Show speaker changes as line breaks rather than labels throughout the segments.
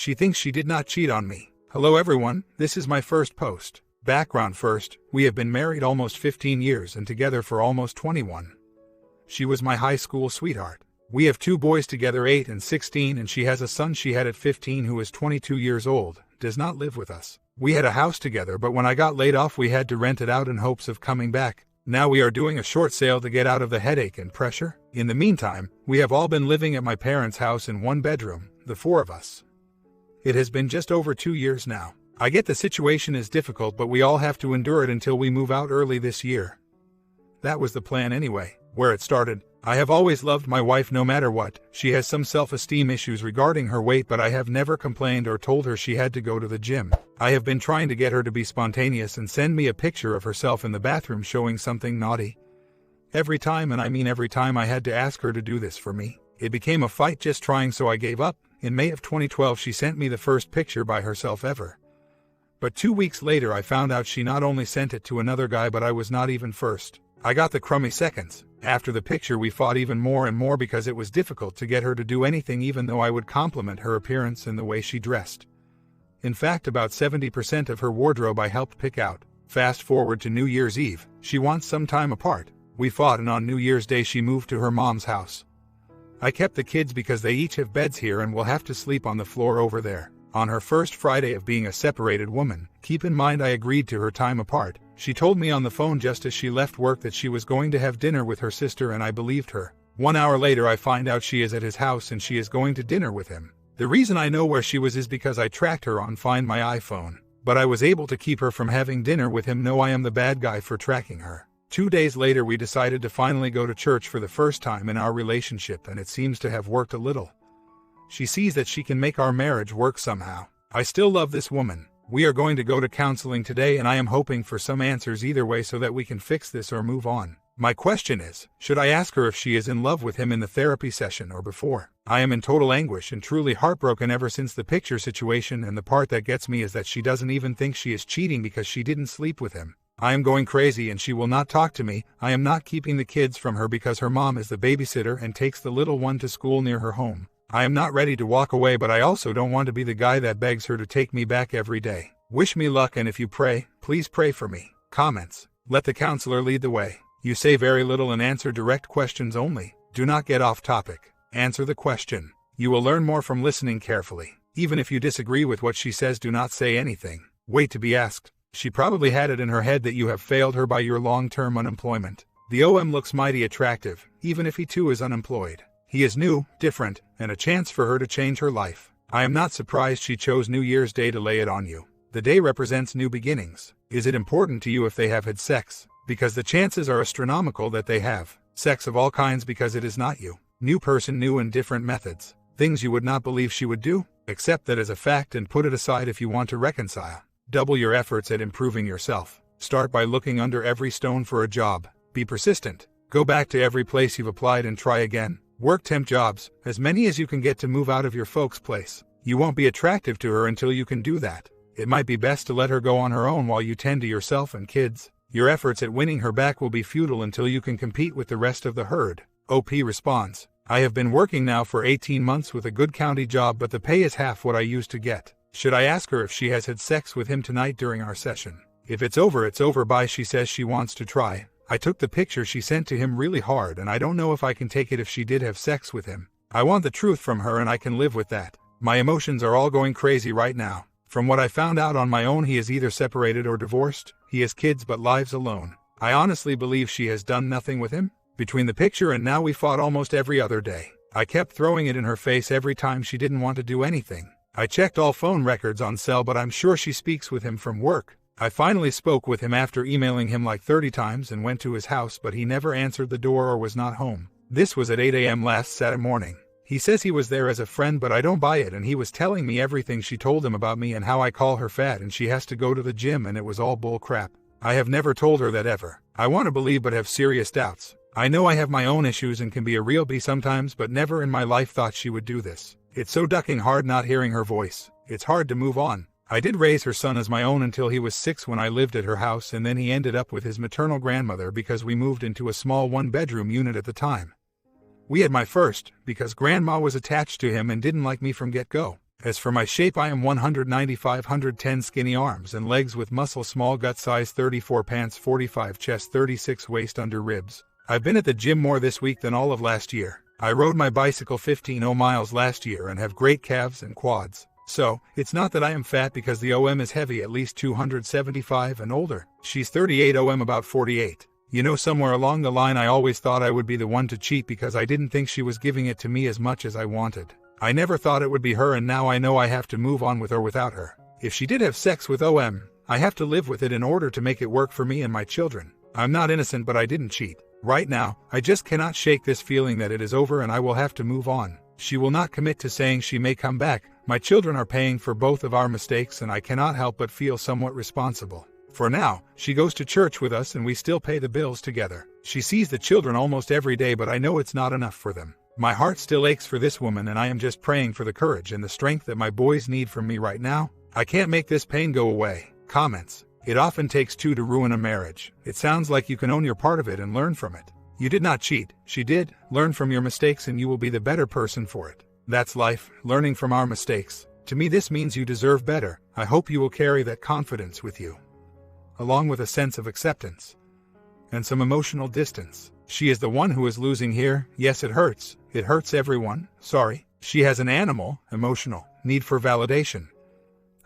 She thinks she did not cheat on me. Hello everyone, this is my first post. Background first, we have been married almost 15 years and together for almost 21. She was my high school sweetheart. We have 2 boys together, 8 and 16, and she has a son she had at 15 who is 22 years old, does not live with us. We had a house together, but when I got laid off we had to rent it out in hopes of coming back. Now we are doing a short sale to get out of the headache and pressure. In the meantime, we have all been living at my parents' house in 1 bedroom, the 4 of us. It has been just over 2 years now. I get the situation is difficult, but we all have to endure it until we move out early this year. That was the plan anyway. Where it started, I have always loved my wife no matter what. She has some self-esteem issues regarding her weight, but I have never complained or told her she had to go to the gym. I have been trying to get her to be spontaneous and send me a picture of herself in the bathroom showing something naughty. Every time, and I mean every time, I had to ask her to do this for me. It became a fight just trying, so I gave up. In May of 2012 she sent me the first picture by herself ever. But 2 weeks later I found out she not only sent it to another guy, but I was not even first. I got the crummy seconds. After the picture we fought even more and more because it was difficult to get her to do anything, even though I would compliment her appearance and the way she dressed. In fact, about 70% of her wardrobe I helped pick out. Fast forward to New Year's Eve. She wants some time apart. We fought, and on New Year's Day she moved to her mom's house. I kept the kids because they each have beds here and will have to sleep on the floor over there. On her first Friday of being a separated woman, keep in mind I agreed to her time apart, she told me on the phone just as she left work that she was going to have dinner with her sister, and I believed her. 1 hour later I find out she is at his house and she is going to dinner with him. The reason I know where she was is because I tracked her on Find My iPhone. But I was able to keep her from having dinner with him. No, I am the bad guy for tracking her. 2 days later we decided to finally go to church for the first time in our relationship, and it seems to have worked a little. She sees that she can make our marriage work somehow. I still love this woman. We are going to go to counseling today, and I am hoping for some answers either way so that we can fix this or move on. My question is, should I ask her if she is in love with him in the therapy session or before? I am in total anguish and truly heartbroken ever since the picture situation, and the part that gets me is that she doesn't even think she is cheating because she didn't sleep with him. I am going crazy and she will not talk to me. I am not keeping the kids from her because her mom is the babysitter and takes the little one to school near her home. I am not ready to walk away, but I also don't want to be the guy that begs her to take me back every day. Wish me luck, and if you pray, please pray for me. Comments. Let the counselor lead the way. You say very little and answer direct questions only. Do not get off topic. Answer the question. You will learn more from listening carefully. Even if you disagree with what she says, do not say anything. Wait to be asked. She probably had it in her head that you have failed her by your long-term unemployment. The OM looks mighty attractive, even if he too is unemployed. He is new, different, and a chance for her to change her life. I am not surprised she chose New Year's Day to lay it on you. The day represents new beginnings. Is it important to you if they have had sex? Because the chances are astronomical that they have. Sex of all kinds, because it is not you. New person, new and different methods. Things you would not believe she would do. Accept that as a fact and put it aside if you want to reconcile. Double your efforts at improving yourself. Start by looking under every stone for a job. Be persistent. Go back to every place you've applied and try again. Work temp jobs, as many as you can get to move out of your folks' place. You won't be attractive to her until you can do that. It might be best to let her go on her own while you tend to yourself and kids. Your efforts at winning her back will be futile until you can compete with the rest of the herd. OP responds, I have been working now for 18 months with a good county job, but the pay is half what I used to get. Should I ask her if she has had sex with him tonight during our session? If it's over, it's over. Bye. She says she wants to try. I took the picture she sent to him really hard, and I don't know if I can take it if she did have sex with him. I want the truth from her, and I can live with that. My emotions are all going crazy right now. From what I found out on my own, he is either separated or divorced. He has kids but lives alone. I honestly believe she has done nothing with him. Between the picture and now, we fought almost every other day. I kept throwing it in her face every time she didn't want to do anything. I checked all phone records on cell, but I'm sure she speaks with him from work. I finally spoke with him after emailing him like 30 times and went to his house, but he never answered the door or was not home. This was at 8 a.m. last Saturday morning. He says he was there as a friend, but I don't buy it, and he was telling me everything she told him about me and how I call her fat and she has to go to the gym, and it was all bull crap. I have never told her that ever. I want to believe but have serious doubts. I know I have my own issues and can be a real bee sometimes, but never in my life thought she would do this. It's so ducking hard not hearing her voice. It's hard to move on. I did raise her son as my own until he was 6 when I lived at her house, and then he ended up with his maternal grandmother because we moved into a small 1-bedroom unit at the time. We had my first because grandma was attached to him and didn't like me from get-go. As for my shape, I am 195, 110 skinny arms and legs with muscle, small gut size 34 pants 45 chest 36 waist under ribs. I've been at the gym more this week than all of last year. I rode my bicycle 15 miles last year and have great calves and quads. So, it's not that I am fat because the OM is heavy, at least 275 and older. She's 38, OM about 48. You know, somewhere along the line I always thought I would be the one to cheat because I didn't think she was giving it to me as much as I wanted. I never thought it would be her, and now I know I have to move on with or without her. If she did have sex with OM, I have to live with it in order to make it work for me and my children. I'm not innocent, but I didn't cheat. Right now, I just cannot shake this feeling that it is over and I will have to move on. She will not commit to saying she may come back. My children are paying for both of our mistakes and I cannot help but feel somewhat responsible. For now, she goes to church with us and we still pay the bills together. She sees the children almost every day, but I know it's not enough for them. My heart still aches for this woman and I am just praying for the courage and the strength that my boys need from me right now. I can't make this pain go away. Comments. It often takes two to ruin a marriage. It sounds like you can own your part of it and learn from it. You did not cheat. She did. Learn from your mistakes and you will be the better person for it. That's life, learning from our mistakes. To me, this means you deserve better. I hope you will carry that confidence with you, along with a sense of acceptance and some emotional distance. She is the one who is losing here. Yes, it hurts. It hurts everyone. Sorry. She has an animal, emotional need for validation,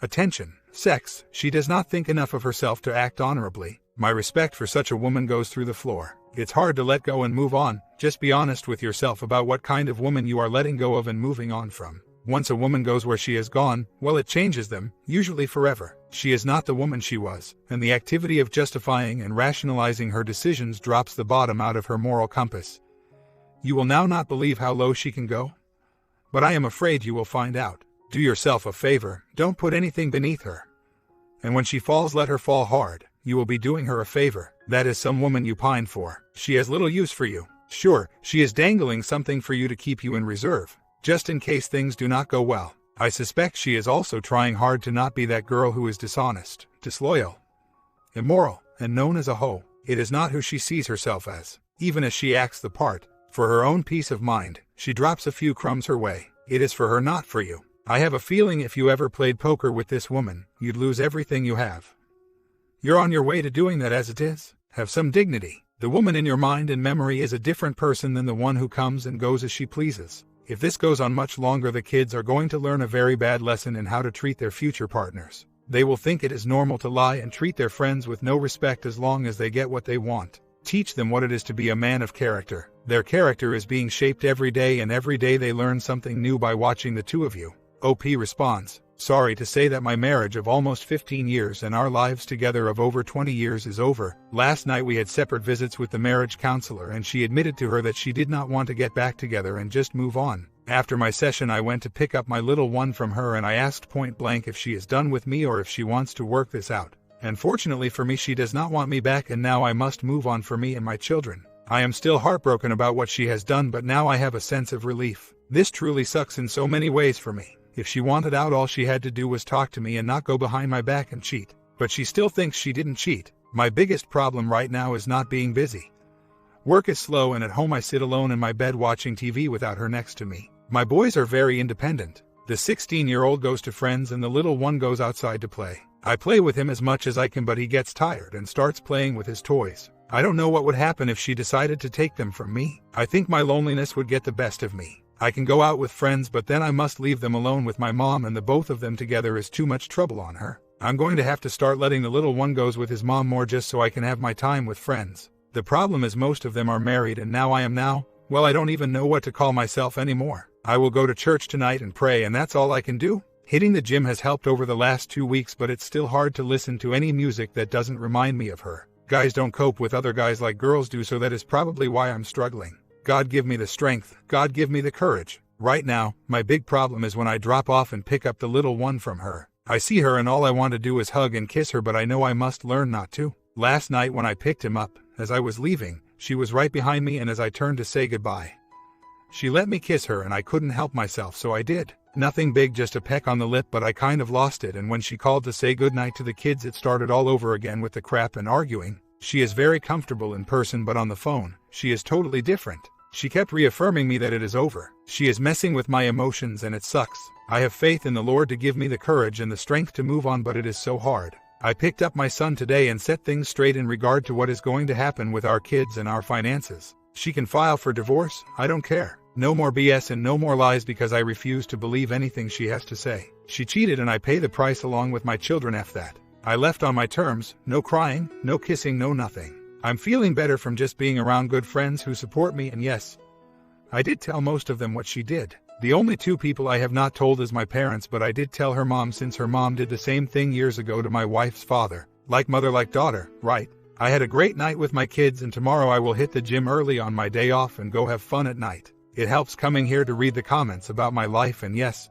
attention, sex. She does not think enough of herself to act honorably. My respect for such a woman goes through the floor. It's hard to let go and move on. Just be honest with yourself about what kind of woman you are letting go of and moving on from. Once a woman goes where she has gone, well, it changes them, usually forever. She is not the woman she was, and the activity of justifying and rationalizing her decisions drops the bottom out of her moral compass. You will now not believe how low she can go, but I am afraid you will find out. Do yourself a favor, don't put anything beneath her. And when she falls, let her fall hard. You will be doing her a favor. That is some woman you pine for. She has little use for you. Sure, she is dangling something for you to keep you in reserve, just in case things do not go well. I suspect she is also trying hard to not be that girl who is dishonest, disloyal, immoral, and known as a hoe. It is not who she sees herself as, even as she acts the part. For her own peace of mind, she drops a few crumbs her way. It is for her, not for you. I have a feeling if you ever played poker with this woman, you'd lose everything you have. You're on your way to doing that as it is. Have some dignity. The woman in your mind and memory is a different person than the one who comes and goes as she pleases. If this goes on much longer, the kids are going to learn a very bad lesson in how to treat their future partners. They will think it is normal to lie and treat their friends with no respect as long as they get what they want. Teach them what it is to be a man of character. Their character is being shaped every day, and every day they learn something new by watching the two of you. OP responds, sorry to say that my marriage of almost 15 years and our lives together of over 20 years is over. Last night we had separate visits with the marriage counselor and she admitted to her that she did not want to get back together and just move on. After my session I went to pick up my little one from her and I asked point blank if she is done with me or if she wants to work this out. And fortunately for me, she does not want me back, and now I must move on for me and my children. I am still heartbroken about what she has done, but now I have a sense of relief. This truly sucks in so many ways for me. If she wanted out, all she had to do was talk to me and not go behind my back and cheat. But she still thinks she didn't cheat. My biggest problem right now is not being busy. Work is slow, and at home I sit alone in my bed watching TV without her next to me. My boys are very independent. The 16-year-old goes to friends and the little one goes outside to play. I play with him as much as I can, but he gets tired and starts playing with his toys. I don't know what would happen if she decided to take them from me. I think my loneliness would get the best of me. I can go out with friends, but then I must leave them alone with my mom, and the both of them together is too much trouble on her. I'm going to have to start letting the little one goes with his mom more just so I can have my time with friends. The problem is most of them are married, and now I don't even know what to call myself anymore. I will go to church tonight and pray, and that's all I can do. Hitting the gym has helped over the last 2 weeks, but it's still hard to listen to any music that doesn't remind me of her. Guys don't cope with other guys like girls do, so that is probably why I'm struggling. God give me the strength. God give me the courage. Right now, my big problem is when I drop off and pick up the little one from her. I see her and all I want to do is hug and kiss her, but I know I must learn not to. Last night when I picked him up, as I was leaving, she was right behind me, and as I turned to say goodbye, she let me kiss her and I couldn't help myself, so I did. Nothing big, just a peck on the lip, but I kind of lost it, and when she called to say goodnight to the kids, it started all over again with the crap and arguing. She is very comfortable in person, but on the phone, she is totally different. She kept reaffirming me that it is over. She is messing with my emotions and it sucks. I have faith in the Lord to give me the courage and the strength to move on, but it is so hard. I picked up my son today and set things straight in regard to what is going to happen with our kids and our finances. She can file for divorce, I don't care. No more BS and no more lies because I refuse to believe anything she has to say. She cheated and I pay the price along with my children. F that. I left on my terms, no crying, no kissing, no nothing. I'm feeling better from just being around good friends who support me, and yes, I did tell most of them what she did. The only two people I have not told is my parents, but I did tell her mom since her mom did the same thing years ago to my wife's father. Like mother, like daughter, right? I had a great night with my kids and tomorrow I will hit the gym early on my day off and go have fun at night. It helps coming here to read the comments about my life, and yes,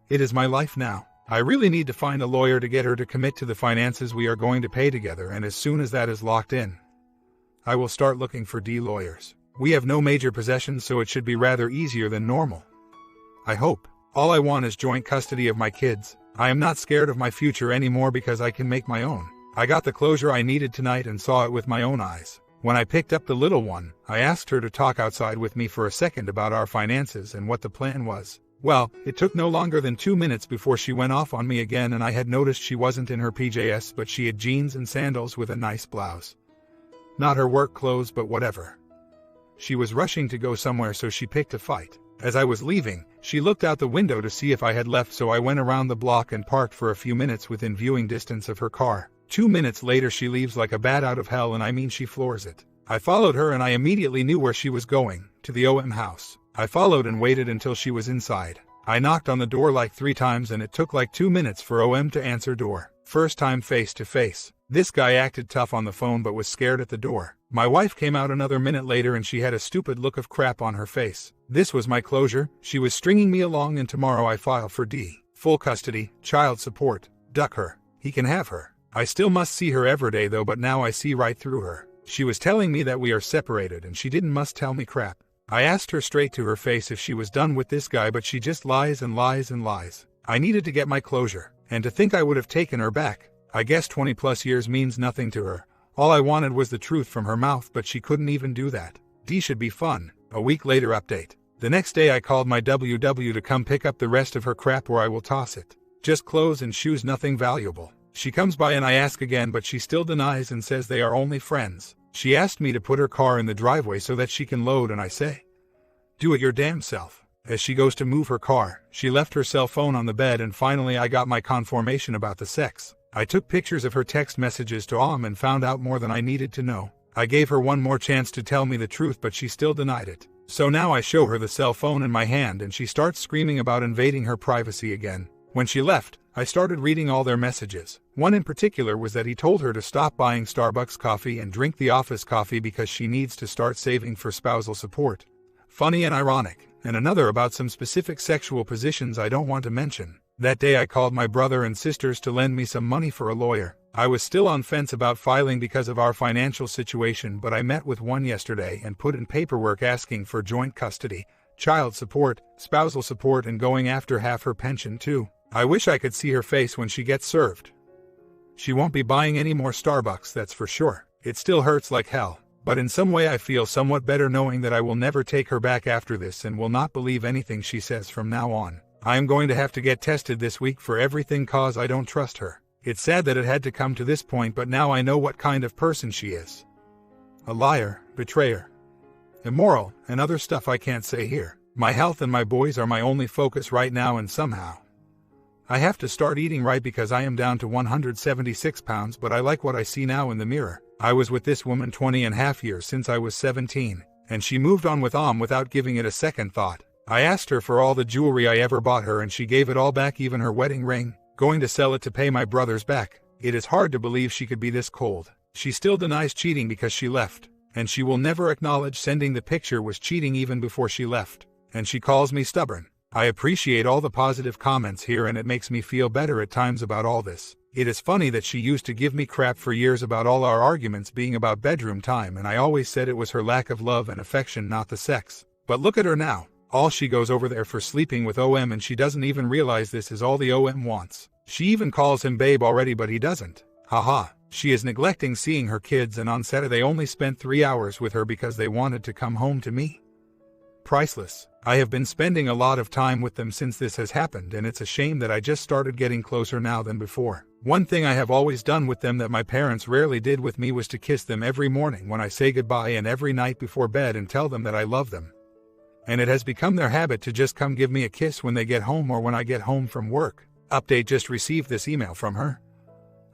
it is my life now. I really need to find a lawyer to get her to commit to the finances we are going to pay together, and as soon as that is locked in, I will start looking for lawyers. We have no major possessions, so it should be rather easier than normal. I hope. All I want is joint custody of my kids. I am not scared of my future anymore because I can make my own. I got the closure I needed tonight and saw it with my own eyes. When I picked up the little one, I asked her to talk outside with me for a second about our finances and what the plan was. Well, it took no longer than 2 minutes before she went off on me again, and I had noticed she wasn't in her PJs, but she had jeans and sandals with a nice blouse. Not her work clothes, but whatever. She was rushing to go somewhere, so she picked a fight. As I was leaving, she looked out the window to see if I had left, so I went around the block and parked for a few minutes within viewing distance of her car. 2 minutes later she leaves like a bat out of hell, and I mean she floors it. I followed her and I immediately knew where she was going, to the OM house. I followed and waited until she was inside. I knocked on the door like 3 times and it took like 2 minutes for OM to answer door. First time face to face. This guy acted tough on the phone but was scared at the door. My wife came out another minute later and she had a stupid look of crap on her face. This was my closure. She was stringing me along, and tomorrow I file for full custody, child support. Duck her. He can have her. I still must see her every day though, but now I see right through her. She was telling me that we are separated and she didn't must tell me crap. I asked her straight to her face if she was done with this guy, but she just lies and lies and lies. I needed to get my closure, and to think I would have taken her back. I guess 20 plus years means nothing to her. All I wanted was the truth from her mouth, but she couldn't even do that. Should be fun. A week later update. The next day I called my WW to come pick up the rest of her crap, or I will toss it. Just clothes and shoes, nothing valuable. She comes by and I ask again, but she still denies and says they are only friends. She asked me to put her car in the driveway so that she can load, and I say, do it your damn self. As she goes to move her car, she left her cell phone on the bed, and finally I got my confirmation about the sex. I took pictures of her text messages to OM and found out more than I needed to know. I gave her one more chance to tell me the truth, but she still denied it. So now I show her the cell phone in my hand and she starts screaming about invading her privacy again. When she left, I started reading all their messages. One in particular was that he told her to stop buying Starbucks coffee and drink the office coffee because she needs to start saving for spousal support. Funny and ironic. And another about some specific sexual positions I don't want to mention. That day I called my brother and sisters to lend me some money for a lawyer. I was still on fence about filing because of our financial situation, but I met with one yesterday and put in paperwork asking for joint custody, child support, spousal support, and going after half her pension too. I wish I could see her face when she gets served. She won't be buying any more Starbucks, that's for sure. It still hurts like hell. But in some way I feel somewhat better knowing that I will never take her back after this and will not believe anything she says from now on. I am going to have to get tested this week for everything cause I don't trust her. It's sad that it had to come to this point, but now I know what kind of person she is. A liar, betrayer, immoral, and other stuff I can't say here. My health and my boys are my only focus right now, and somehow I have to start eating right because I am down to 176 pounds, but I like what I see now in the mirror. I was with this woman 20.5 years since I was 17, and she moved on with without giving it a second thought. I asked her for all the jewelry I ever bought her and she gave it all back, even her wedding ring, going to sell it to pay my brothers back. It is hard to believe she could be this cold. She still denies cheating because she left, and she will never acknowledge sending the picture was cheating even before she left, and she calls me stubborn. I appreciate all the positive comments here and it makes me feel better at times about all this. It is funny that she used to give me crap for years about all our arguments being about bedroom time, and I always said it was her lack of love and affection, not the sex. But look at her now. All she goes over there for sleeping with OM, and she doesn't even realize this is all the OM wants. She even calls him babe already, but he doesn't. Haha. She is neglecting seeing her kids, and on Saturday only spent 3 hours with her because they wanted to come home to me. Priceless. I have been spending a lot of time with them since this has happened, and it's a shame that I just started getting closer now than before. One thing I have always done with them that my parents rarely did with me was to kiss them every morning when I say goodbye and every night before bed and tell them that I love them. And it has become their habit to just come give me a kiss when they get home or when I get home from work. Update: just received this email from her.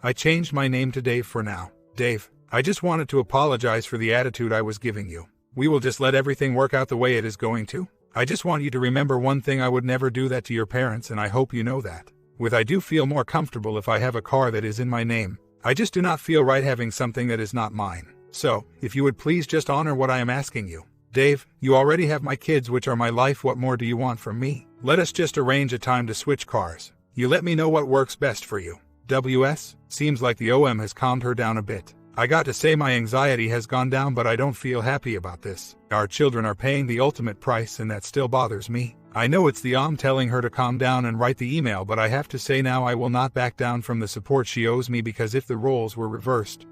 I changed my name to Dave for now. Dave, I just wanted to apologize for the attitude I was giving you. We will just let everything work out the way it is going to. I just want you to remember one thing: I would never do that to your parents, and I hope you know that. I do feel more comfortable if I have a car that is in my name. I just do not feel right having something that is not mine. So, if you would please just honor what I am asking you. Dave, you already have my kids, which are my life. What more do you want from me? Let us just arrange a time to switch cars. You let me know what works best for you. WS, seems like the OM has calmed her down a bit. I got to say my anxiety has gone down, but I don't feel happy about this. Our children are paying the ultimate price, and that still bothers me. I know it's the OM telling her to calm down and write the email, but I have to say now I will not back down from the support she owes me, because if the roles were reversed,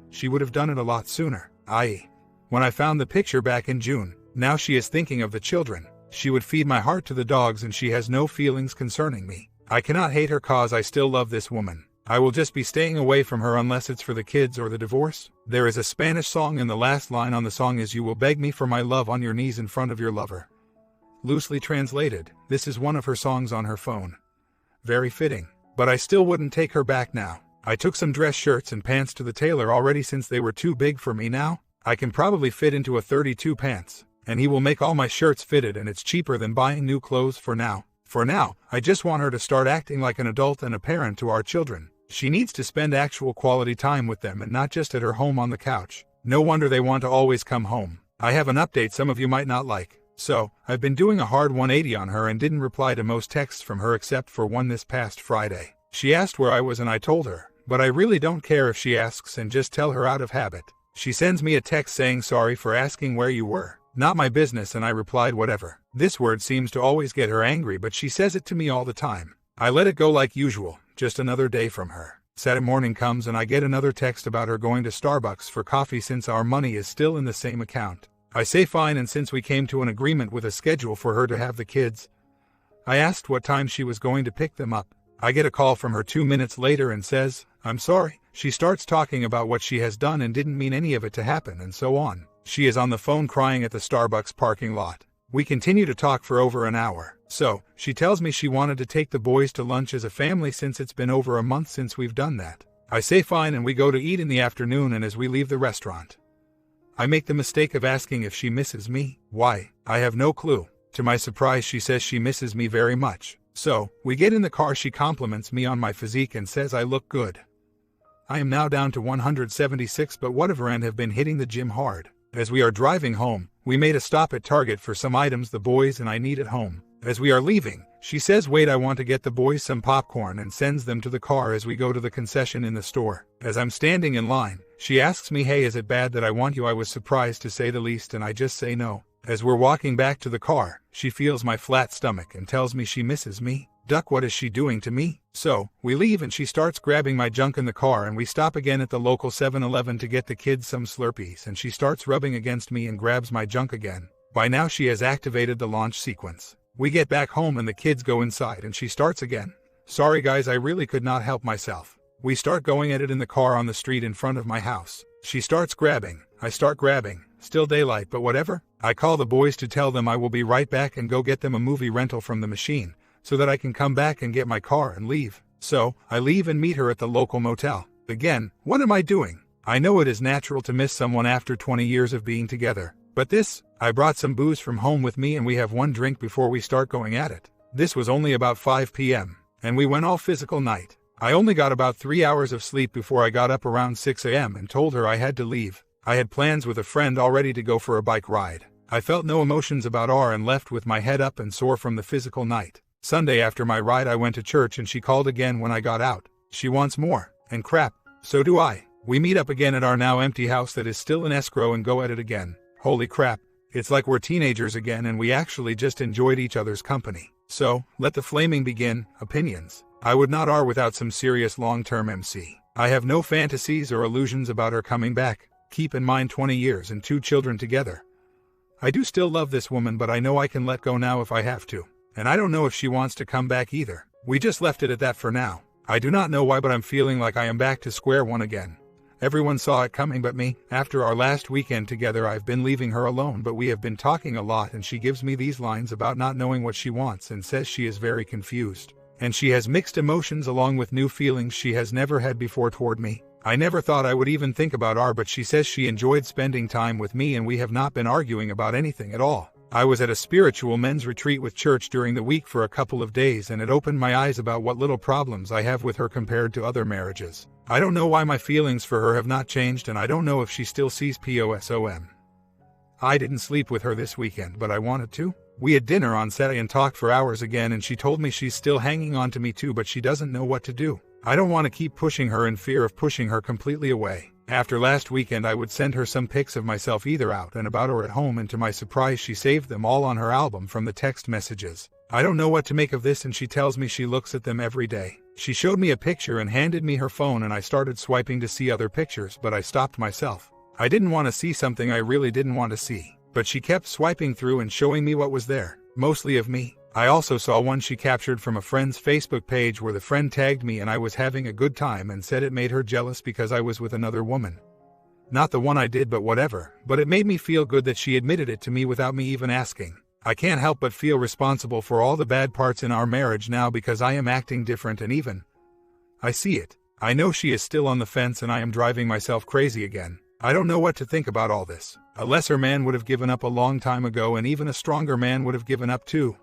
she would have done it a lot sooner. I.e., when I found the picture back in June. Now she is thinking of the children. She would feed my heart to the dogs, and she has no feelings concerning me. I cannot hate her cause I still love this woman. I will just be staying away from her unless it's for the kids or the divorce. There is a Spanish song, and the last line on the song is, "You will beg me for my love on your knees in front of your lover." Loosely translated, this is one of her songs on her phone. Very fitting. But I still wouldn't take her back now. I took some dress shirts and pants to the tailor already since they were too big for me now. I can probably fit into a 32 pants, and he will make all my shirts fitted, and it's cheaper than buying new clothes for now. For now, I just want her to start acting like an adult and a parent to our children. She needs to spend actual quality time with them and not just at her home on the couch. No wonder they want to always come home. I have an update some of you might not like. So, I've been doing a hard 180 on her and didn't reply to most texts from her except for one this past Friday. She asked where I was and I told her, but I really don't care if she asks, and just tell her out of habit. She sends me a text saying sorry for asking where you were. Not my business, and I replied whatever. This word seems to always get her angry, but she says it to me all the time. I let it go like usual, just another day from her. Saturday morning comes and I get another text about her going to Starbucks for coffee since our money is still in the same account. I say fine, and since we came to an agreement with a schedule for her to have the kids, I asked what time she was going to pick them up. I get a call from her 2 minutes later and says, "I'm sorry." She starts talking about what she has done and didn't mean any of it to happen, and so on. She is on the phone crying at the Starbucks parking lot. We continue to talk for over an hour. So, she tells me she wanted to take the boys to lunch as a family since it's been over a month since we've done that. I say fine, and we go to eat in the afternoon, and as we leave the restaurant, I make the mistake of asking if she misses me. Why? I have no clue. To my surprise, she says she misses me very much. So, we get in the car. She compliments me on my physique and says I look good. I am now down to 176, but whatever, and have been hitting the gym hard. As we are driving home, we made a stop at Target for some items the boys and I need at home. As we are leaving, she says, "Wait, I want to get the boys some popcorn," and sends them to the car as we go to the concession in the store. As I'm standing in line, she asks me, "Hey, is it bad that I want you?" I was surprised to say the least, and I just say no. As we're walking back to the car, she feels my flat stomach and tells me she misses me. Duck, what is she doing to me? So, we leave and she starts grabbing my junk in the car, and we stop again at the local 7-Eleven to get the kids some Slurpees, and she starts rubbing against me and grabs my junk again. By now she has activated the launch sequence. We get back home and the kids go inside and she starts again. Sorry guys, I really could not help myself. We start going at it in the car on the street in front of my house. She starts grabbing, I start grabbing. Still daylight, but whatever. I call the boys to tell them I will be right back and go get them a movie rental from the machine, so that I can come back and get my car and leave. So, I leave and meet her at the local motel. Again, what am I doing? I know it is natural to miss someone after 20 years of being together. But this, I brought some booze from home with me and we have one drink before we start going at it. This was only about 5 p.m. and we went all physical night. I only got about 3 hours of sleep before I got up around 6 a.m. and told her I had to leave. I had plans with a friend already to go for a bike ride. I felt no emotions about R and left with my head up and sore from the physical night. Sunday after my ride I went to church and she called again when I got out. She wants more. And crap, so do I. We meet up again at our now empty house that is still in escrow and go at it again. Holy crap, it's like we're teenagers again and we actually just enjoyed each other's company. So, let the flaming begin. Opinions. I would not R without some serious long-term MC. I have no fantasies or illusions about her coming back. Keep in mind 20 years and 2 children together. I do still love this woman, but I know I can let go now if I have to. And I don't know if she wants to come back either. We just left it at that for now. I do not know why, but I'm feeling like I am back to square one again. Everyone saw it coming but me. After our last weekend together, I've been leaving her alone, but we have been talking a lot, and she gives me these lines about not knowing what she wants and says she is very confused. And she has mixed emotions along with new feelings she has never had before toward me. I never thought I would even think about her, but she says she enjoyed spending time with me and we have not been arguing about anything at all. I was at a spiritual men's retreat with church during the week for a couple of days, and it opened my eyes about what little problems I have with her compared to other marriages. I don't know why my feelings for her have not changed, and I don't know if she still sees POSOM. I didn't sleep with her this weekend, but I wanted to. We had dinner on Saturday and talked for hours again, and she told me she's still hanging on to me too, but she doesn't know what to do. I don't want to keep pushing her in fear of pushing her completely away. After last weekend, I would send her some pics of myself either out and about or at home, and to my surprise she saved them all on her album from the text messages. I don't know what to make of this, and she tells me she looks at them every day. She showed me a picture and handed me her phone, and I started swiping to see other pictures, but I stopped myself. I didn't want to see something I really didn't want to see, but she kept swiping through and showing me what was there, mostly of me. I also saw one she captured from a friend's Facebook page where the friend tagged me and I was having a good time and said it made her jealous because I was with another woman. Not the one I did, but whatever, but it made me feel good that she admitted it to me without me even asking. I can't help but feel responsible for all the bad parts in our marriage now because I am acting different, and even I see it. I know she is still on the fence and I am driving myself crazy again. I don't know what to think about all this. A lesser man would have given up a long time ago, and even a stronger man would have given up too.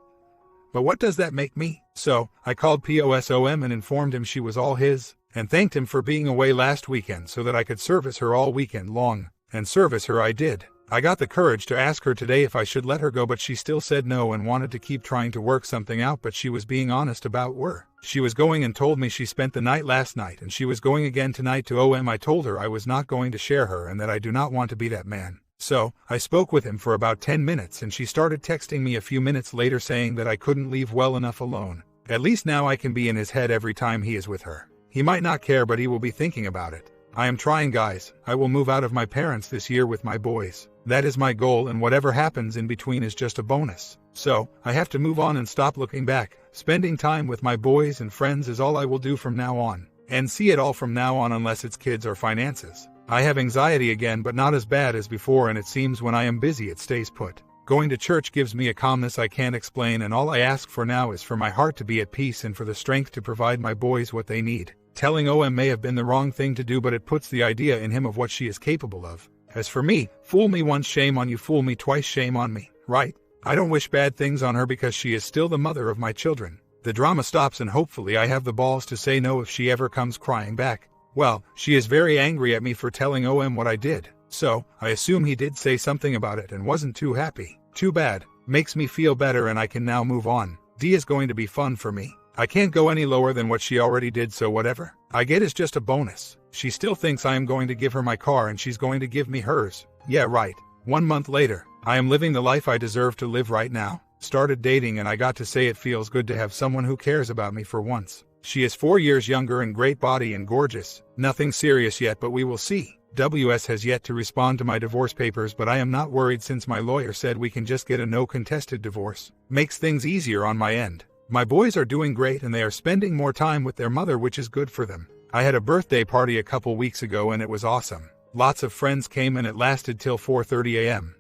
But what does that make me? So, I called POSOM and informed him she was all his, and thanked him for being away last weekend so that I could service her all weekend long, and service her I did. I got the courage to ask her today if I should let her go, but she still said no and wanted to keep trying to work something out, but she was being honest about where she was going and told me she spent the night last night and she was going again tonight to OM. I told her I was not going to share her and that I do not want to be that man. So, I spoke with him for about 10 minutes and she started texting me a few minutes later saying that I couldn't leave well enough alone. At least now I can be in his head every time he is with her. He might not care, but he will be thinking about it. I am trying, guys. I will move out of my parents this year with my boys. That is my goal, and whatever happens in between is just a bonus. So, I have to move on and stop looking back. Spending time with my boys and friends is all I will do from now on. And see it all from now on unless it's kids or finances. I have anxiety again, but not as bad as before, and it seems when I am busy it stays put. Going to church gives me a calmness I can't explain, and all I ask for now is for my heart to be at peace and for the strength to provide my boys what they need. Telling OM may have been the wrong thing to do, but it puts the idea in him of what she is capable of. As for me, fool me once, shame on you. Fool me twice, shame on me, right? I don't wish bad things on her because she is still the mother of my children. The drama stops and hopefully I have the balls to say no if she ever comes crying back. Well, she is very angry at me for telling OM what I did, so I assume he did say something about it and wasn't too happy. Too bad. Makes me feel better and I can now move on. D is going to be fun for me. I can't go any lower than what she already did, so whatever I get is just a bonus. She still thinks I am going to give her my car and she's going to give me hers. Yeah, right. 1 month later, I am living the life I deserve to live right now. Started dating and I got to say it feels good to have someone who cares about me for once. She is 4 years younger and great body and gorgeous. Nothing serious yet, but we will see. WS has yet to respond to my divorce papers, but I am not worried since my lawyer said we can just get a no contested divorce. Makes things easier on my end. My boys are doing great and they are spending more time with their mother, which is good for them. I had a birthday party a couple weeks ago and it was awesome. Lots of friends came and it lasted till 4:30 a.m.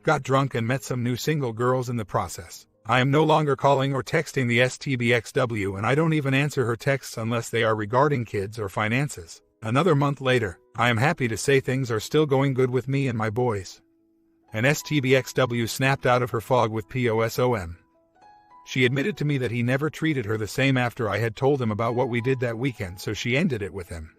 Got drunk and met some new single girls in the process. I am no longer calling or texting the STBXW, and I don't even answer her texts unless they are regarding kids or finances. Another month later, I am happy to say things are still going good with me and my boys. And STBXW snapped out of her fog with POSOM. She admitted to me that he never treated her the same after I had told him about what we did that weekend, so she ended it with him.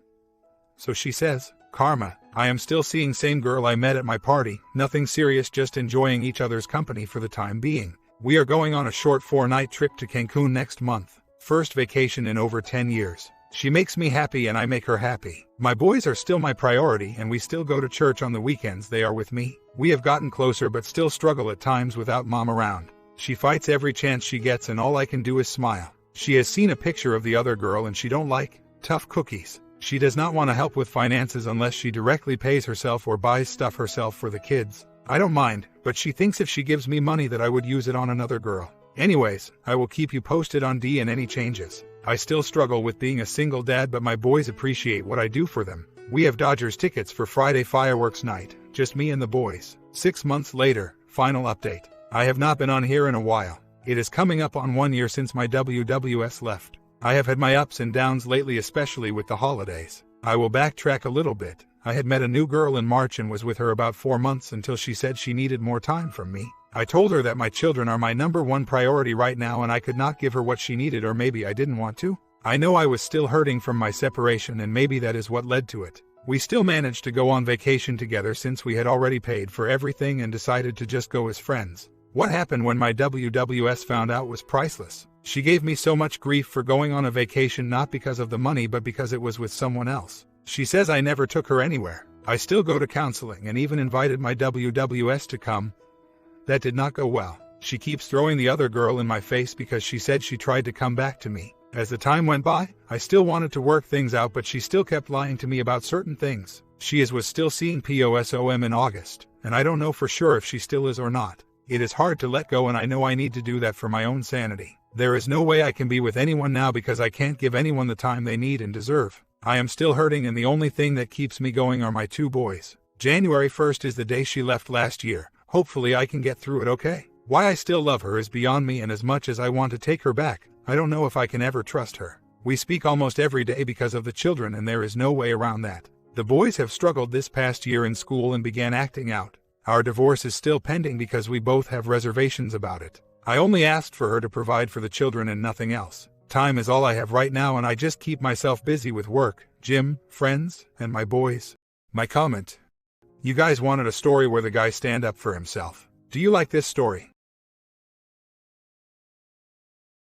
So she says, Karma, I am still seeing same girl I met at my party, nothing serious, just enjoying each other's company for the time being. We are going on a short 4-night trip to Cancun next month. First vacation in over 10 years. She makes me happy and I make her happy. My boys are still my priority and we still go to church on the weekends they are with me. We have gotten closer but still struggle at times without mom around. She fights every chance she gets and all I can do is smile. She has seen a picture of the other girl and she don't like tough cookies. She does not want to help with finances unless she directly pays herself or buys stuff herself for the kids. I don't mind, but she thinks if she gives me money that I would use it on another girl. Anyways, I will keep you posted on D and any changes. I still struggle with being a single dad, but my boys appreciate what I do for them. We have Dodgers tickets for Friday fireworks night, just me and the boys. 6 months later, final update. I have not been on here in a while. It is coming up on 1 year since my WWS left. I have had my ups and downs lately, especially with the holidays. I will backtrack a little bit. I had met a new girl in March and was with her about 4 months until she said she needed more time from me. I told her that my children are my #1 priority right now and I could not give her what she needed, or maybe I didn't want to. I know I was still hurting from my separation and maybe that is what led to it. We still managed to go on vacation together since we had already paid for everything and decided to just go as friends. What happened when my WWS found out was priceless. She gave me so much grief for going on a vacation, not because of the money but because it was with someone else. She says I never took her anywhere. I still go to counseling and even invited my WWS to come. That did not go well. She keeps throwing the other girl in my face because she said she tried to come back to me. As the time went by, I still wanted to work things out, but she still kept lying to me about certain things. She was still seeing POSOM in August, and I don't know for sure if she still is or not. It is hard to let go, and I know I need to do that for my own sanity. There is no way I can be with anyone now because I can't give anyone the time they need and deserve. I am still hurting, and the only thing that keeps me going are my 2 boys. January 1st is the day she left last year. Hopefully I can get through it okay. Why I still love her is beyond me, and as much as I want to take her back, I don't know if I can ever trust her. We speak almost every day because of the children, and there is no way around that. The boys have struggled this past year in school and began acting out. Our divorce is still pending because we both have reservations about it. I only asked for her to provide for the children and nothing else. Time is all I have right now, and I just keep myself busy with work, gym, friends, and my boys. My comment. You guys wanted a story where the guy stand up for himself. Do you like this story?